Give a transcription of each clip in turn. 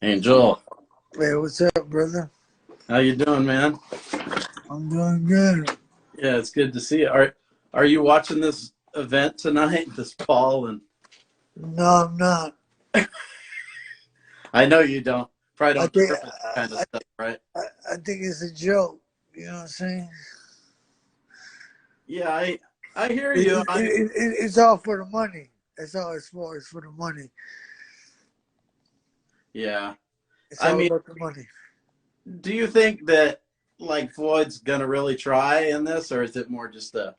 Angel, Hey, what's up, brother? how you doing, man? I'm doing good. Yeah, it's good to see you. Are you watching this event tonight? This Paul and No, I'm not. I know you don't probably I don't think care for that kind of I, stuff, right? I think it's a joke. You know what I'm saying? Yeah, I hear It, you. it, it, it, it's all for the money. That's all it's for. It's for the money. Yeah. It's I all mean, about the money. do you think that like Floyd's gonna really try in this, or is it more just a?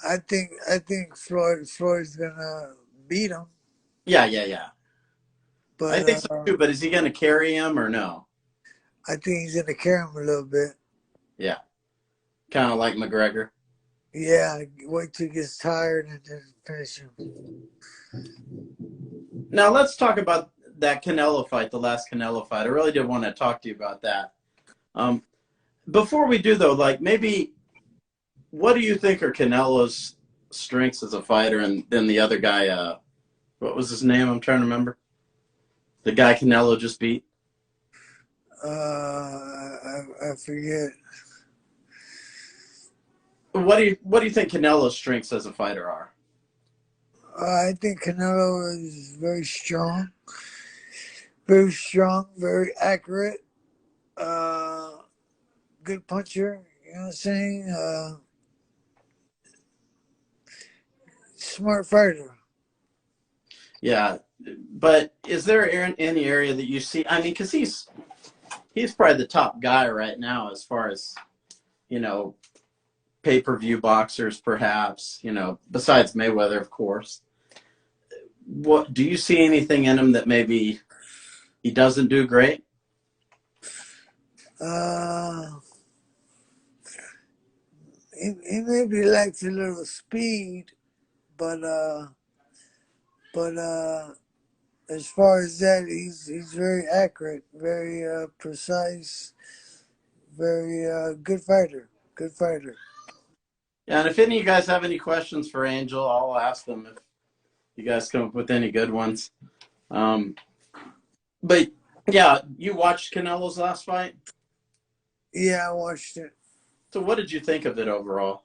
I think Floyd's gonna beat him, Yeah, yeah, yeah. I but think so too. But is he gonna carry him or no? I think he's gonna carry him a little bit. Yeah, kind of like McGregor. Yeah, wait till he gets tired and then finish him. Now let's talk about that Canelo fight, the last Canelo fight. I really did want to talk to you about that. Um, Before we do though, like maybe what do you think are Canelo's strengths as a fighter, and then the other guy, what was his name? I'm trying to remember. The guy Canelo just beat. I forget. What do you think Canelo's strengths as a fighter are? I think Canelo is very strong, very accurate, uh, good puncher. You know what I'm saying? Smart fighter. Yeah, but is there any area that you see? I mean, because he's probably the top guy right now as far as you know pay-per-view boxers, perhaps. Besides Mayweather, of course. What do you see anything in him that maybe he doesn't do great? Uh, he maybe lacks a little speed, but but as far as that, he's very accurate, very precise, very good fighter. Good fighter. Yeah, and if any of you guys have any questions for Angel, I'll ask them if you guys come up with any good ones. Um, but yeah, you watched Canelo's last fight. Yeah, I watched it. So what did you think of it overall?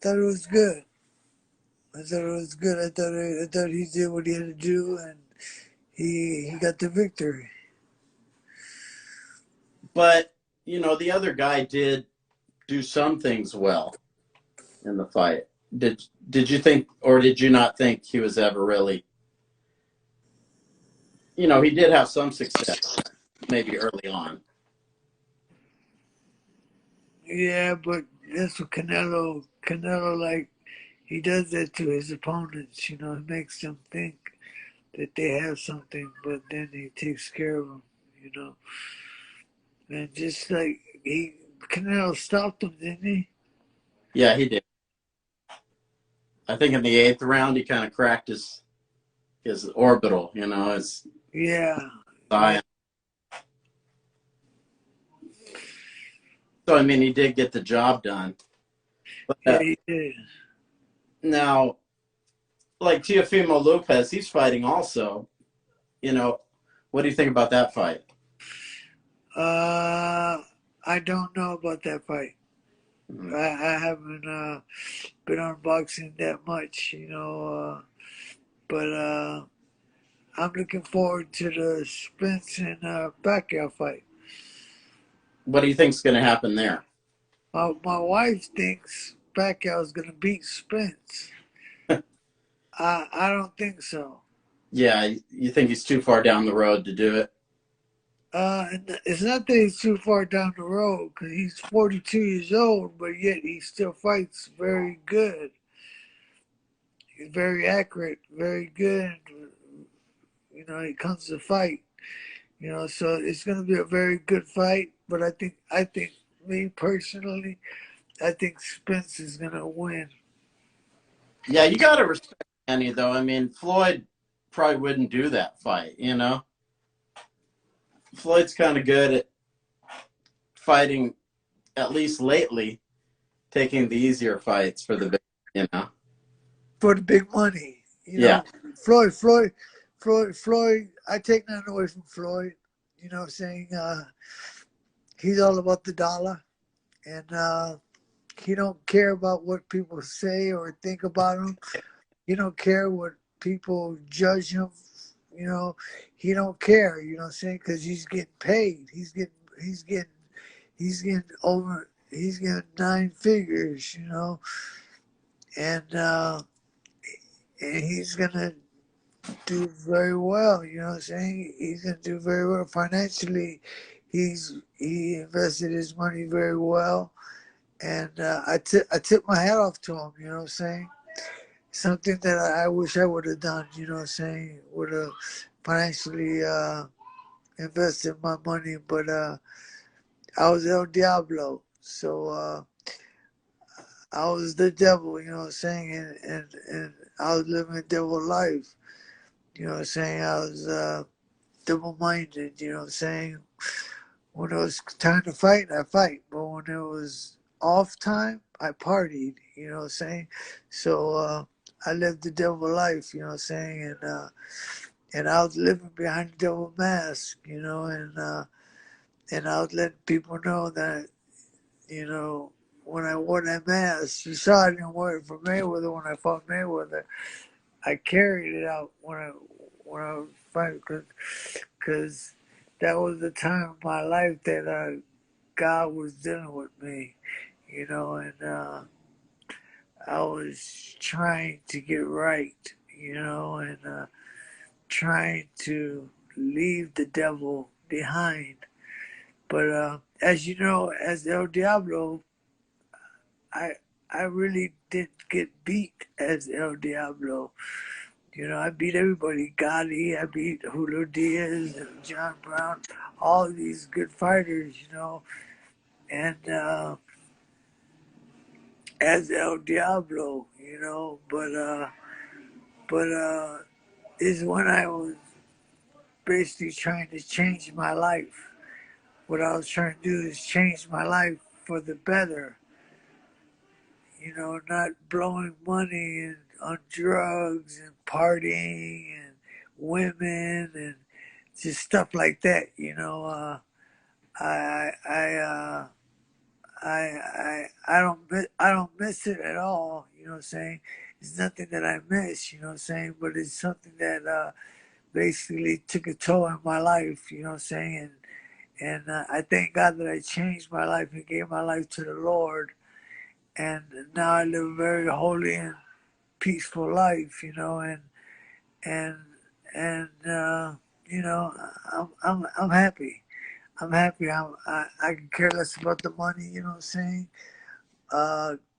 Thought it was good. I thought it was good. I thought he did what he had to do, and he got the victory. But the other guy did do some things well in the fight. Did you think, or did you not think he was ever really? He did have some success, maybe early on. Yeah, but that's what Canelo like. He does that to his opponents. You know, he makes them think that they have something, but then he takes care of them. You know, and just like Canelo stopped him, didn't he? Yeah, he did. I think in the eighth round he kind of cracked his orbital. His Yeah, yeah, thigh. So I mean, he did get the job done. But yeah, he did. now, like Teofimo Lopez, he's fighting also. You know, what do you think about that fight? Uh, I don't know about that fight. Mhm. I haven't been on boxing that much, but I'm looking forward to the Spence and Pacquiao fight. What do you think's going to happen there? My wife thinks Pacquiao's gonna beat Spence. I don't think so. Yeah, you think he's too far down the road to do it? And it's not that he's too far down the road because he's 42 years old, but yet he still fights very good. He's very accurate, very good. You know, he comes to fight. You know, so it's going to be a very good fight. But I think me personally, I think Spence is going to win. Yeah, you got to respect Kenny, though. I mean, Floyd probably wouldn't do that fight. Floyd's kind of good at fighting, at least lately, taking the easier fights for the big. For the big money. You Yeah, know, Floyd Floyd, I take nothing away from Floyd. You know what I'm saying? He's all about the dollar, and he don't care about what people say or think about him. He don't care what people judge him. You know, he don't care. You know what I'm saying? Because he's getting paid. He's getting, he's getting nine figures. You know, and and he's gonna do very well. You know what I'm saying? He's gonna do very well financially. He invested his money very well, and I tip my hat off to him. You know what I'm saying? Something that I wish I would have done. You know what I'm saying? Would have financially invested my money, but I was El Diablo, so I was the devil. You know what I'm saying? And I was living a devil life. You know what I'm saying? I was double minded. You know what I'm saying? When it was time to fight, I fight. But when it was off time, I partied. You know what I'm saying? So I lived the devil life. You know what I'm saying? And I was living behind the devil mask. You know, and I was letting people know that, you know, when I wore that mask, you saw I didn't wear it for Mayweather when I fought Mayweather. I carried it out when I was fighting because that was the time of my life that God was dealing with me, you know, and I was trying to get right, you know, and trying to leave the devil behind. But as you know, as El Diablo, I I really didn't get beat as El Diablo. You know, I beat everybody. Gotti, I beat Julio Diaz, and John Brown, all these good fighters, you know. And as El Diablo, you know, but is when I was basically trying to change my life. What I was trying to do is change my life for the better. You know, not blowing money and on drugs and partying and women and just stuff like that. You know, I I I don't miss it at all. You know what I'm saying? It's nothing that I miss. You know what I'm saying? But it's something that basically took a toll in my life. You know what I'm saying? And I thank God that I changed my life and gave my life to the Lord. And now I live a very holy and peaceful life. You know, and and you know, I'm happy. I'm happy. I can care less about the money. You know what I'm saying?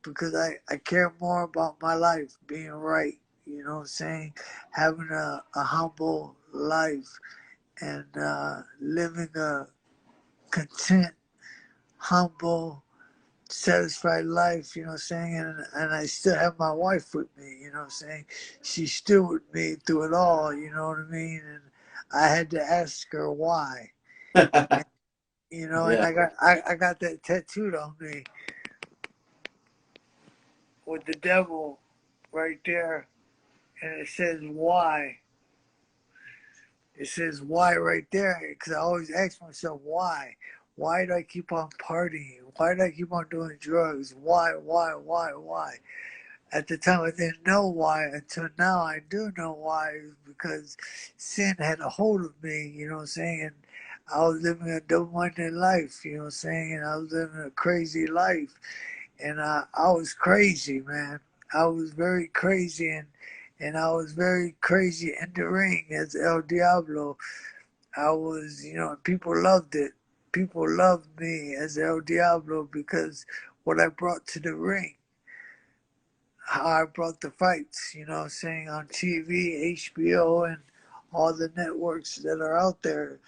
Because I care more about my life being right. You know what I'm saying? Having a humble life and living a content, humble, satisfied life. You know what I'm saying? And I still have my wife with me. You know what I'm saying? She's still with me through it all. You know what I mean? And I had to ask her why. And, you know, and Yeah. I got that tattooed on me with the devil right there, and it says why. It says why right there, because I always ask myself why. Why do I keep on partying? Why do I keep on doing drugs? Why? At the time, I didn't know why. Until now, I do know why. Because sin had a hold of me. You know what I'm saying? And I was living a double-minded life. You know what I'm saying? And I was living a crazy life. And I was crazy, man. I was very crazy, and I was very crazy in the ring as El Diablo. I was, you know, people loved it. People loved me as El Diablo because what I brought to the ring, how I brought the fights, you know, saying on TV, HBO, and all the networks that are out there,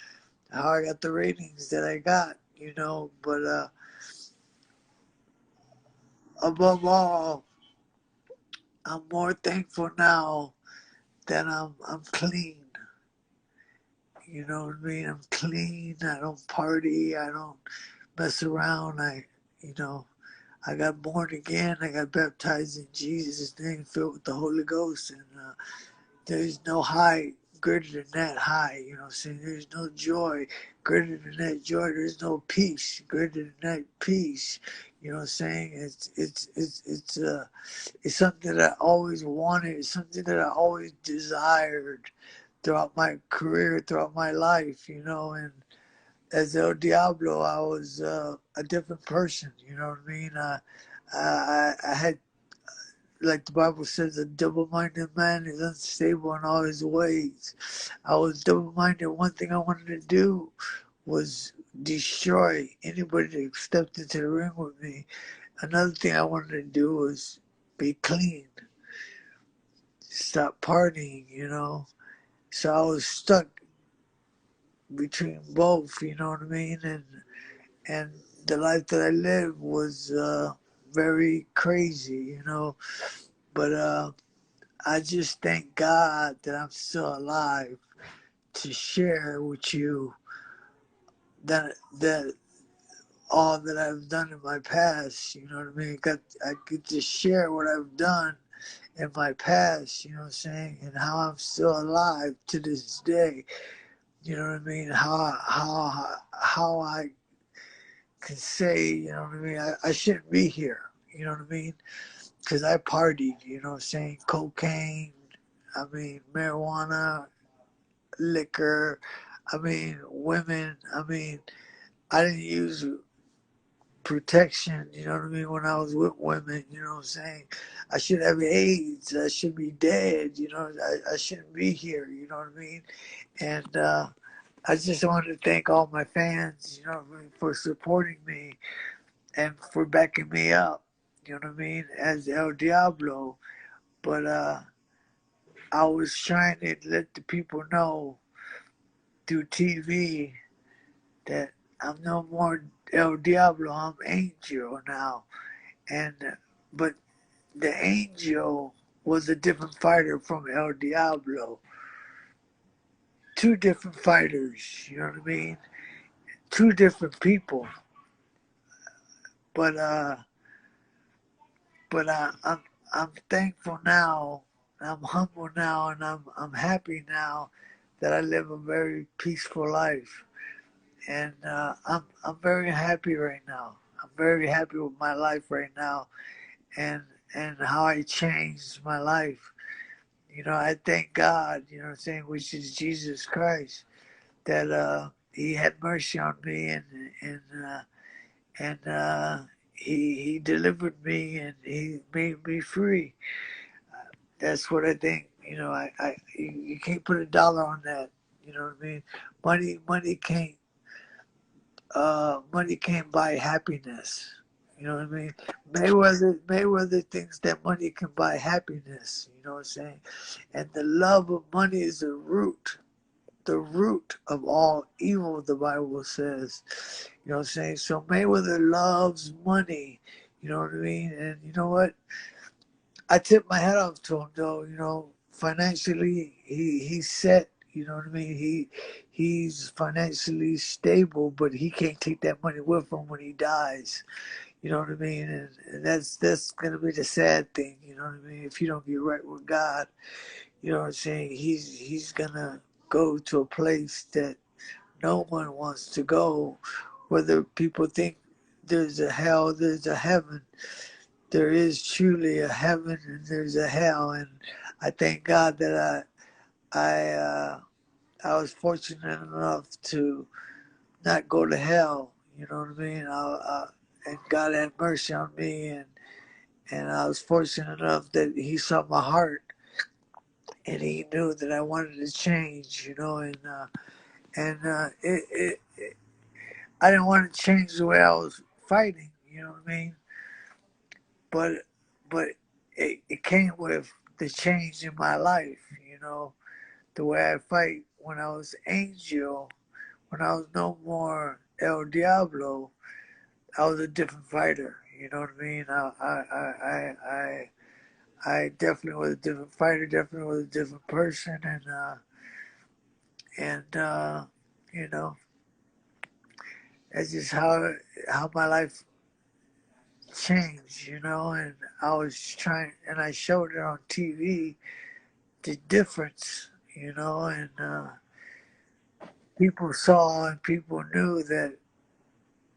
how I got the ratings that I got, you know. But above all, I'm more thankful now that I'm clean. You know what I mean? I'm clean. I don't party. I don't mess around. You know, I got born again. I got baptized in Jesus' name, filled with the Holy Ghost, and there's no hide. greater than that high. You know what I'm saying? There's no joy greater than that joy. There's no peace greater than that peace. You know what I'm saying? It's something that I always wanted. It's something that I always desired throughout my career, throughout my life. You know, and as El Diablo, I was a different person. You know what I mean? I had, like the Bible says, a double-minded man is unstable in all his ways. I was double-minded. One thing I wanted to do was destroy anybody that stepped into the ring with me. Another thing I wanted to do was be clean, stop partying, you know. So I was stuck between both, you know what I mean? And the life that I lived was very crazy, you know. But I just thank God that I'm still alive to share with you that all that I've done in my past. You know what I mean? I get to share what I've done in my past. You know what I'm saying? And how I'm still alive to this day. You know what I mean? How I can say, you know what I mean? I shouldn't be here. You know what I mean? Because I partied. You know what I'm saying? Cocaine. I mean, marijuana, liquor. I mean, women. I mean, I didn't use protection, you know what I mean, when I was with women, you know what I'm saying? I should have AIDS, I should be dead, you know, I shouldn't be here, you know what I mean? And I just wanted to thank all my fans, you know what I mean, for supporting me and for backing me up, you know what I mean, as El Diablo. But I was trying to let the people know through TV that I'm no more El Diablo, I'm Angel now. And but the Angel was a different fighter from El Diablo. Two different fighters, you know what I mean? Two different people. But I'm thankful now. I'm humble now, and I'm happy now that I live a very peaceful life. And I'm very happy right now. I'm very happy with my life right now, and how I changed my life. You know, I thank God, you know what I'm saying, which is Jesus Christ, that he had mercy on me and he delivered me and he made me free. That's what I think. You know, you can't put a dollar on that. You know what I mean? Money can't buy happiness. You know what I mean? Mayweather thinks that money can buy happiness. You know what I'm saying? And the love of money is the root of all evil, the Bible says. You know what I'm saying? So Mayweather loves money. You know what I mean? And you know what? I tip my hat off to him though, you know, financially he's set, you know what I mean? He's financially stable, but he can't take that money with him when he dies. You know what I mean? And that's gonna be the sad thing, you know what I mean? If you don't get right with God, you know what I'm saying? He's gonna go to a place that no one wants to go. Whether people think there's a hell, there's a heaven. There is truly a heaven and there's a hell, and I thank God that I was fortunate enough to not go to hell. You know what I mean? And God had mercy on me, and I was fortunate enough that He saw my heart and He knew that I wanted to change. You know, and I didn't want to change the way I was fighting. You know what I mean? But but it came with the change in my life. You know, the way I fight when I was Angel, when I was no more El Diablo, I was a different fighter. You know what I mean? I definitely was a different fighter. Definitely was a different person, and you know, that's just how my life changed. You know, and I was trying, and I showed it on TV the difference. and people saw and people knew that,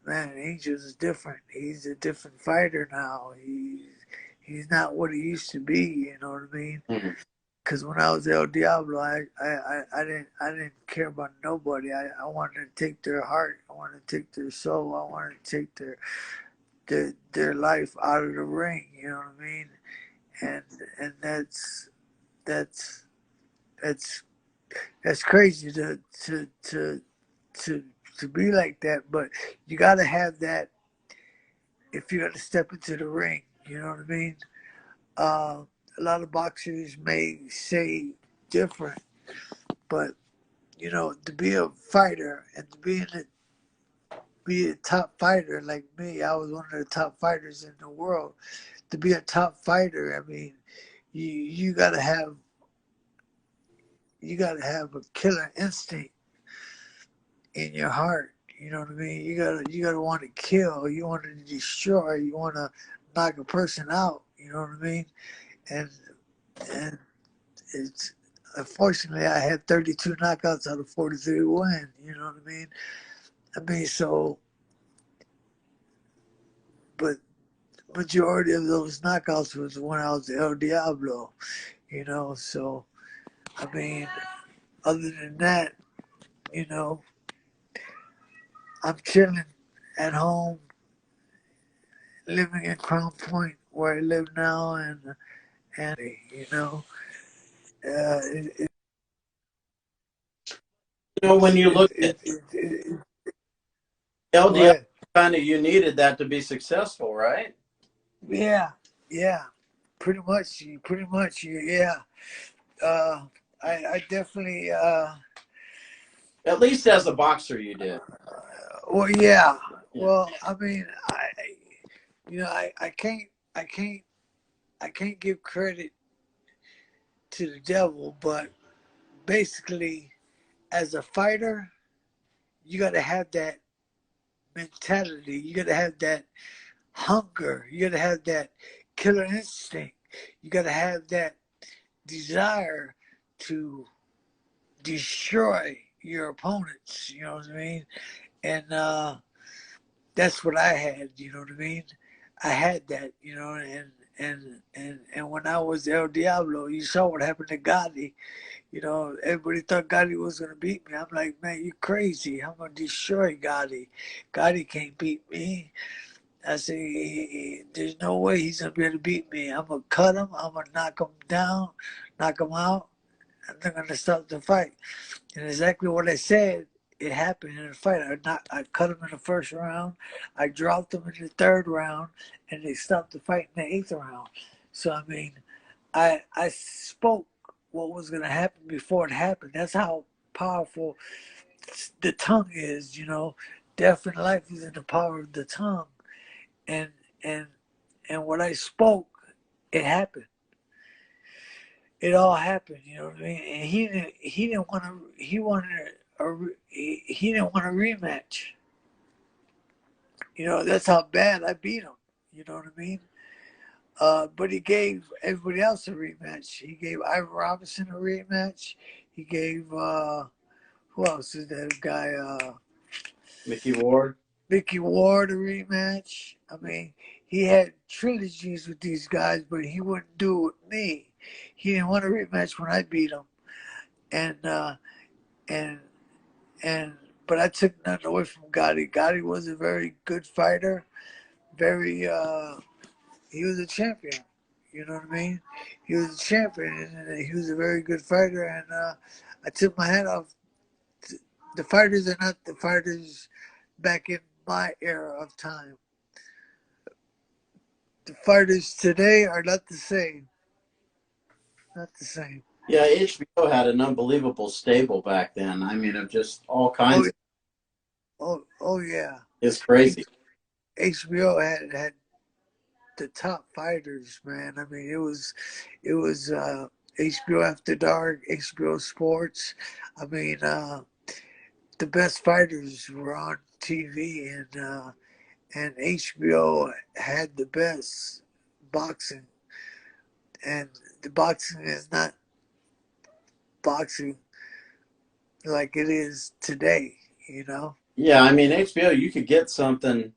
man, Angel's is different. He's a different fighter now. He's not what he used to be. You know what I mean? Mhm. Because when I was El Diablo, I didn't care about nobody. I wanted to take their heart. I wanted to take their soul. I wanted to take their life out of the ring. You know what I mean? And and that's that's that's crazy to to be like that. But you got to have that if you're gonna step into the ring. You know what I mean? Uh, a lot of boxers may say different, but to be a fighter and to be a top fighter like me, I was one of the top fighters in the world. To be a top fighter, I mean, you gotta have a killer instinct in your heart. You know what I mean? You gotta want to kill. You want to destroy. You want to knock a person out. You know what I mean? And and it's unfortunately I had 32 knockouts out of 43 wins. You know what I mean? So but majority of those knockouts was when I was El Diablo. So I mean, other than that, you know, I'm chilling at home, living in Crown Point where I live now, and you know, it, When you it, look it, at it, it, go LDL, ahead. kind of you needed that to be successful, right? Yeah, yeah, pretty much, yeah. Uh, I definitely, At least as a boxer, you did. well, yeah. Yeah. Well, I mean, I can't, I can't give credit to the devil, but basically, as a fighter, you got to have that mentality. You got to have that hunger. You got to have that killer instinct. You got to have that desire to destroy your opponents. You know what I mean? And that's what I had. You know what I mean? I had that. And when I was El Diablo, you saw what happened to Gotti. Everybody thought Gotti was gonna beat me. I'm like, man, you crazy. I'm gonna destroy Gotti. Gotti can't beat me. I say, there's no way he's gonna be able to beat me. I'm gonna cut him. I'm gonna knock him down, knock him out. I'm not gonna stop the fight. And exactly what I said, it happened in the fight. I cut him in the first round. I dropped him in the third round, and they stopped the fight in the eighth round. So I mean, I spoke what was going to happen before it happened. That's how powerful the tongue is. Death and life is in the power of the tongue, and and and what I spoke, it happened. It all happened. You know what I mean? And he didn't want to. He didn't want a rematch. That's how bad I beat him. You know what I mean? But he gave everybody else a rematch. He gave Ivan Robinson a rematch. He gave who else is that guy? Mickey Ward. Mickey Ward a rematch. I mean, he had trilogies with these guys, but he wouldn't do it with me. He didn't want a rematch when I beat him, and and and but I took nothing away from Gotti. Gotti was a very good fighter. Very he was a champion. You know what I mean? He was a champion, and he was a very good fighter. And I took my hat off. The fighters are not the fighters back in my era of time. The fighters today are not the same. Not the same. Yeah, HBO had an unbelievable stable back then. I mean, of just all Oh, kinds. oh yeah. It's crazy. HBO had the top fighters, man. I mean, it was HBO After Dark, HBO Sports. I mean, the best fighters were on TV, and HBO had the best boxing. And the boxing is not boxing like it is today, you know? Yeah, I mean HBO, you could get something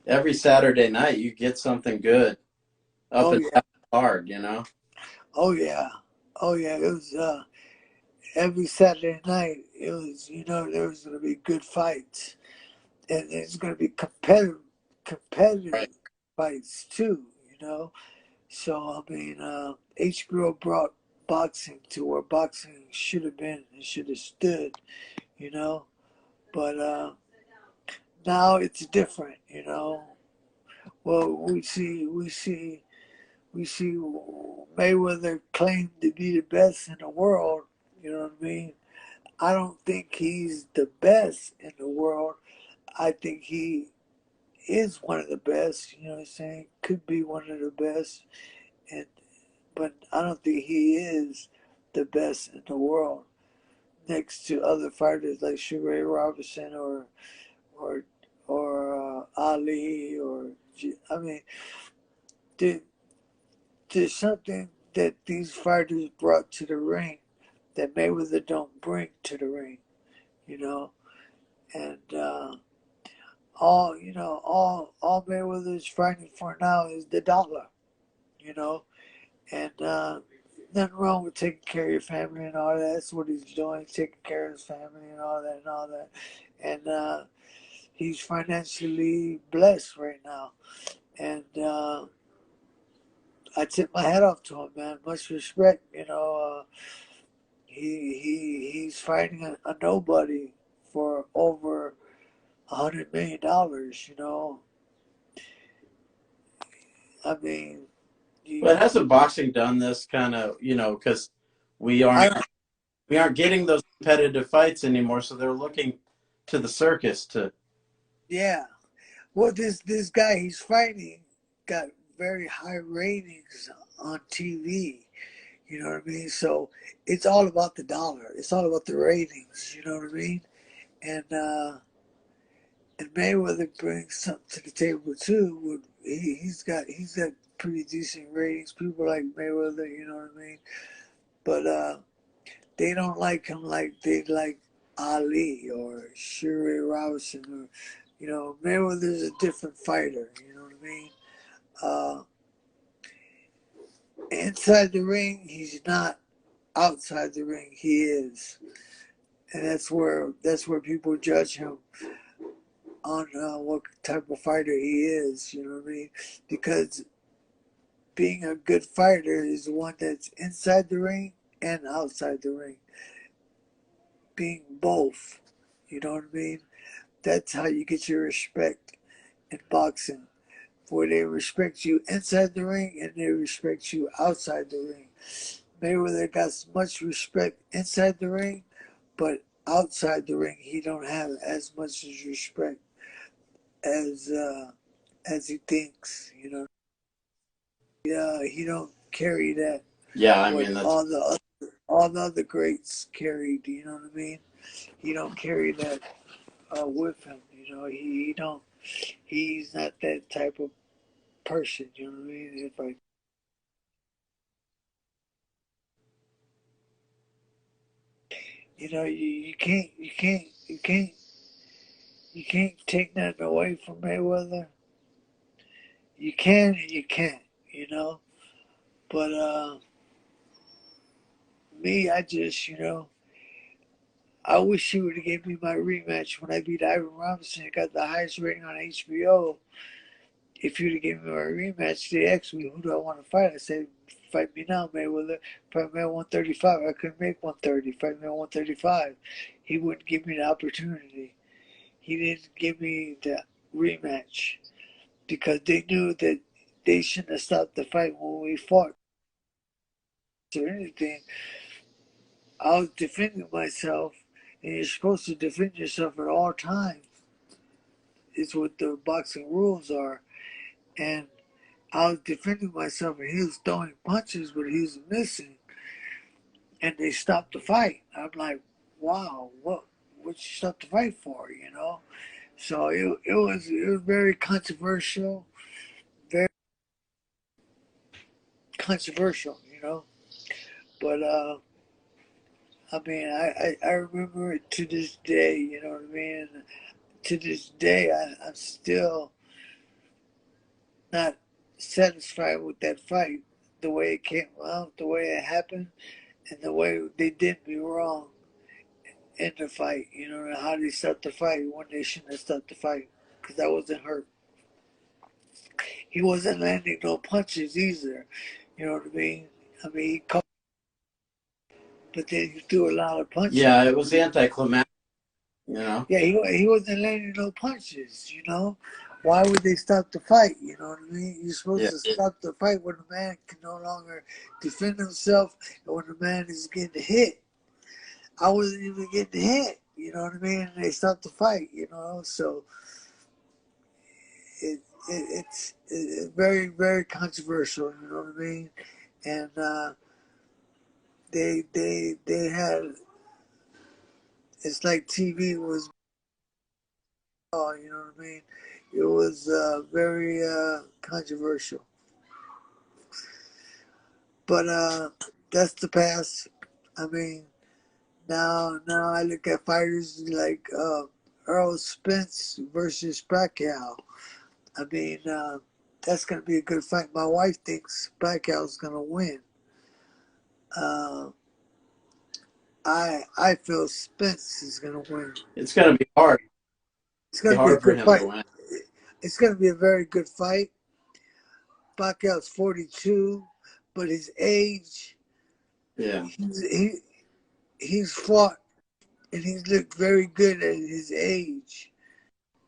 every Saturday night. You get something good up Oh and yeah, down the card, you know. oh yeah, oh yeah. It was every Saturday night. It was, you know, there was going to be good fights, and it's going to be Right. competitive fights too, you know. So I mean, HBO brought boxing to where boxing should have been and should have stood, you know. But now it's different, you know. Well, we see Mayweather claim to be the best in the world. You know what I mean? I don't think he's the best in the world. I think he is one of the best. You know what I'm saying? Could be one of the best, and but I don't think he is the best in the world. Next to other fighters like Sugar Ray Robinson or Ali or I mean, there, there's something that these fighters brought to the ring that Mayweather don't bring to the ring, you know, and all Mayweather's fighting for now is the dollar, you know, and nothing wrong with taking care of your family and all that. That's what he's doing, taking care of his family and all that and all that, and he's financially blessed right now, and I tip my hat off to him, man. Much respect, you know. He's fighting a nobody for over $100 million. You know, I mean, But you, hasn't boxing done this kind of, you know, because we aren't I we aren't getting those competitive fights anymore, so they're looking to the circus to. yeah. Well, this guy he's fighting got very high ratings on TV. You know what I mean? So it's all about the dollar. It's all about the ratings. You know what I mean? And Mayweather brings something to the table too. He's got pretty decent ratings. People like Mayweather, you know what I mean? But they don't like him like they like Ali or Sugar Ray Robinson or Mayweather's a different fighter. You know what I mean? Uh, inside the ring, he's not. Outside the ring, he is, and that's where people judge him on what type of fighter he is. You know what I mean? Because being a good fighter is one that's inside the ring and outside the ring. Being both. You know what I mean? That's how you get your respect in boxing. Where they respect you inside the ring and they respect you outside the ring. Mayweather got as much respect inside the ring, but outside the ring he don't have as much as respect as he thinks. He don't carry that Yeah, I what mean that's all the other greats carried. You know what I mean? He don't carry that with him. He don't. He's not that type of person. You know what I mean? If I, you can't take nothing away from Mayweather. You can and you can't. You know, but me, I wish he would have gave me my rematch when I beat Ivan Robinson. I got the highest rating on HBO. If you'd have given me my rematch, they asked me, who do I want to fight? I said, fight me now, Mayweather. Fight me at 135. I couldn't make 130. Fight me at 135. He wouldn't give me the opportunity. He didn't give me the rematch because they knew that they shouldn't have stopped the fight when we fought or anything. I was defending myself, and you're supposed to defend yourself at all times. Is what the boxing rules are. And I was defending myself, and he was throwing punches, but he was missing. And they stopped the fight. I'm like, wow, what you stop the fight for? So it was very controversial, very controversial. But I mean, I remember it to this day. You know what I mean? To this day, I'm still not satisfied with that fight, the way it came out, the way it happened, and the way they did me wrong in the fight. You know how they start the fight when they shouldn't have started the fight because I wasn't hurt. He wasn't landing no punches either. You know what I mean? I mean, he caught, but then he threw a lot of punches. Yeah, it was anticlimactic, you know? Yeah, he wasn't landing no punches. You know, why would they stop the fight? You know what I mean? You're supposed Yeah. to stop the fight when the man can no longer defend himself and when the man is getting hit. I wasn't even getting hit. You know what I mean? And they stopped the fight. You know, so it's very controversial. You know what I mean? And they had, it's like TV was, oh, you know what I mean? It was very controversial. But that's the past. I mean, now I look at fighters like Earl Spence versus Pacquiao. I mean, that's going to be a good fight. My wife thinks Pacquiao's going to win. Uh, I feel Spence is going to win. It's going to be hard. It's Be going to be a hard for good him to fight. win. It's going to be a very good fight. Pacquiao's 42, but his age, Yeah. he's fought and he's looked very good at his age.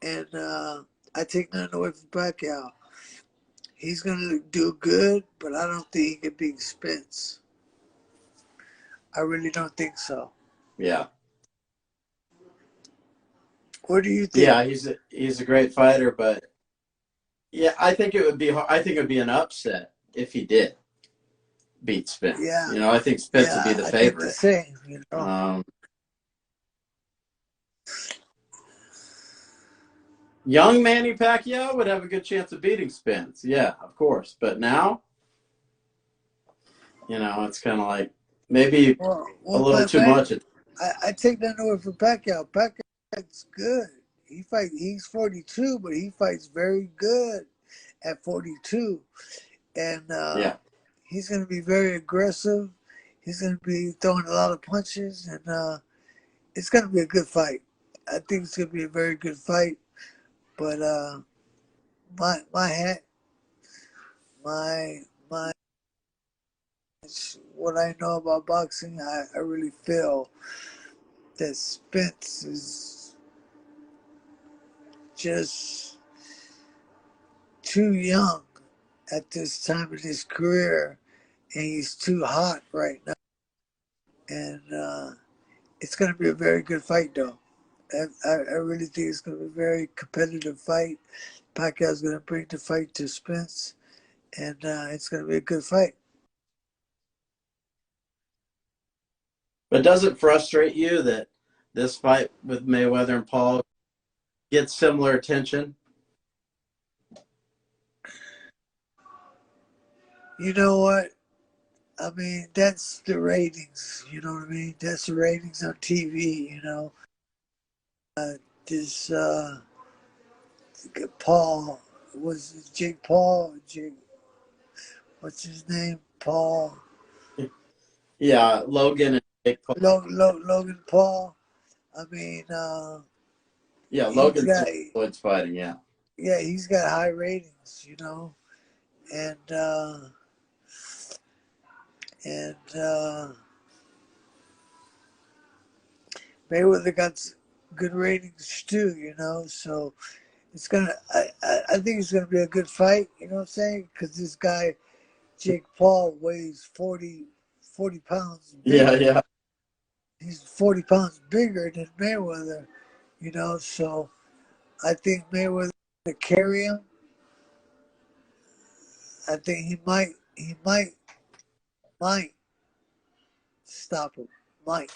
And I take nothing away from Pacquiao. He's gonna do good, but I don't think he can beat Spence. I really don't think so. Yeah. What do you think? Yeah, he's a great fighter, but yeah, I think it would be I think it would be an upset if he did beat Spence. Yeah, You know, I think Spence would be yeah, the I think the favorite. same. You know, Um, young Manny Pacquiao would have a good chance of beating Spence. Yeah, of course. But now, you know, it's kind of like maybe a little my too man, much. I take that away from Pacquiao. Pacquiao's good. He's 42, but he fights very good at 42. And Yeah. he's going to be very aggressive. He's going to be throwing a lot of punches, and it's going to be a good fight. I think it's going to be a very good fight. But my hat, my what I know about boxing, I really feel that Spence is just too young at this time in his career, and he's too hot right now. And it's going to be a very good fight, though. I really think it's going to be a very competitive fight. Pacquiao's going to bring the fight to Spence, and it's going to be a good fight. But does it frustrate you that this fight with Mayweather and Paul gets similar attention? You know what? I mean, that's the ratings. You know what I mean? That's the ratings on TV. You know, this Paul was it Jake Paul. Jake, what's his name? Paul. Yeah, Logan and Jake Paul. Logan Paul. I mean, Yeah, he's Logan got, Floyd's fighting. Yeah. yeah, he's got high ratings. You know, and and Mayweather got good ratings too. You know, so it's gonna. I think it's gonna be a good fight. You know what I'm saying? Because this guy Jake Paul weighs 40 pounds Yeah, bigger. yeah. He's 40 pounds bigger than Mayweather. You know, so I think Mayweather to carry him. I think might stop him. Might.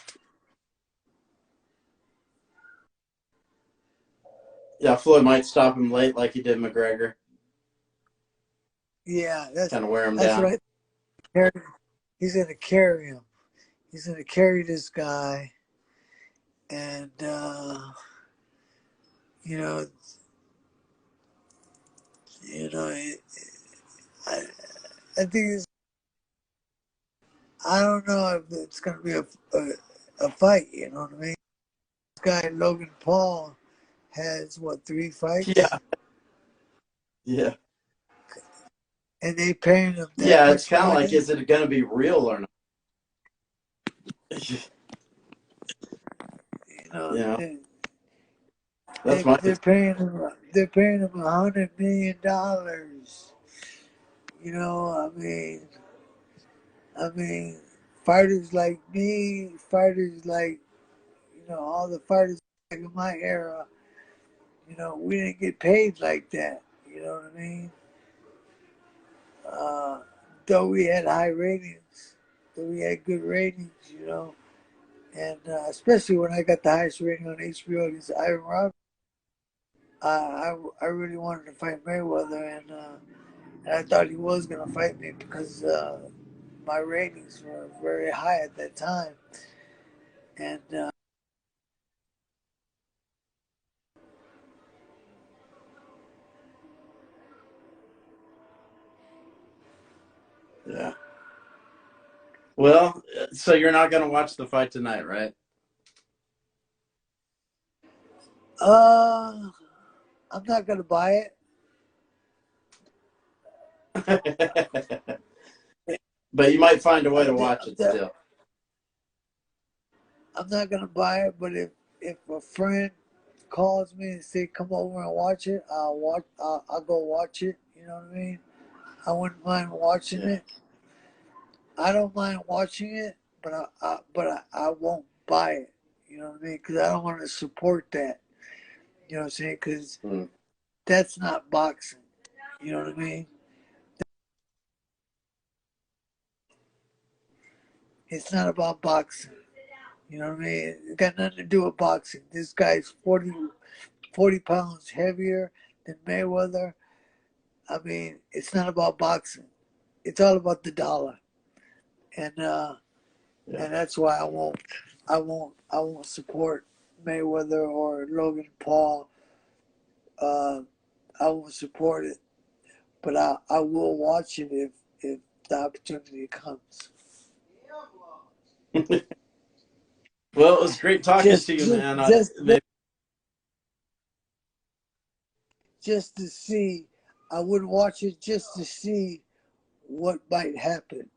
Yeah, Floyd might stop him late like he did McGregor. Yeah, Kind of wear him that's down. right. He's gonna carry him. He's gonna carry this guy, and you know, you know, I, I think it's. I don't know if it's gonna be a fight. You know what I mean? This guy Logan Paul has what, 3 fights, Yeah. Yeah. and they paying him that Yeah. It's much kind of like, money. is it going to be real or not? You know, You know, they, that's my. they're paying him. They're paying him $100 million. You know, I mean, fighters like me, fighters like, all the fighters like in my era, we didn't get paid like that. You know what I mean? Uh, though we had high ratings, though we had good ratings, and especially when I got the highest rating on HBO against Iron Roberts, I really wanted to fight Mayweather, and I thought he was gonna fight me because my ratings were very high at that time, and Yeah. Well, so you're not going to watch the fight tonight, right? uh, I'm not gonna buy But you might find a way to watch it it. still. I'm not gonna buy it, but if a friend calls me and say come over and watch it, I'll watch. I'll go watch it. You know what I mean? I wouldn't mind watching Yeah. it. I don't mind watching it, but I won't buy it. You know what I mean? Because I don't want to support that. You know what I'm saying? Because Mm. that's not boxing. You know what I mean? It's not about boxing. You know what I mean? It got nothing to do with boxing. This guy's 40 pounds heavier than Mayweather. I mean, it's not about boxing. It's all about the dollar, and Yeah. and that's why I won't support Mayweather or Logan Paul. Uh, I won't support it, but I will watch it if the opportunity comes. Well, it was great talking Just to you, just man. just Maybe, just to see, I would watch it just to see what might happen.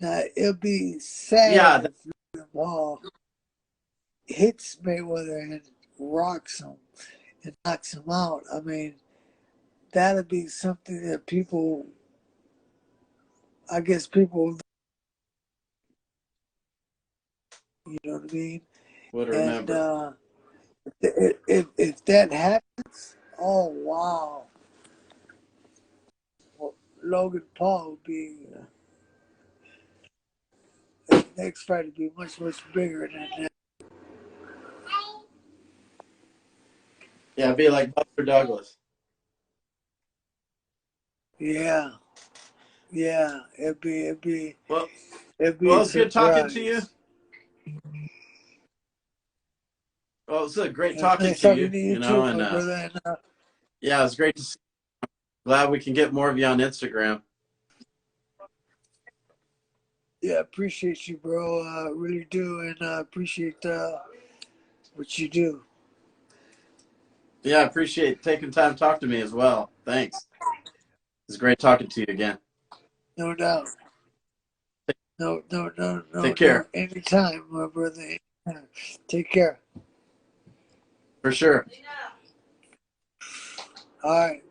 Now it'll be sad yeah, if Logan Paul hits Mayweather and rocks him and knocks him out. I mean, that'd be something that people, I guess people, you know what I mean? would And remember. if that happens, oh wow, well, Logan Paul would be, Yeah. the next fight would be much, much bigger than that. Yeah, be like Buster Douglas. Yeah, yeah, Well, it'd be well, a it's good talking to you. surprise. Well, it's great It was talking nice to talking you, to you too, and my brother. And yeah, it's great to see. Glad we can get more of you on Instagram. yeah, appreciate you, bro. Really do, and appreciate what you do. Yeah, I appreciate taking time to talk to me as well. Thanks. It's great talking to you again. No doubt. No, no, no, Take no, no. care. Anytime, my brother. Anytime. Take care. For sure. All right.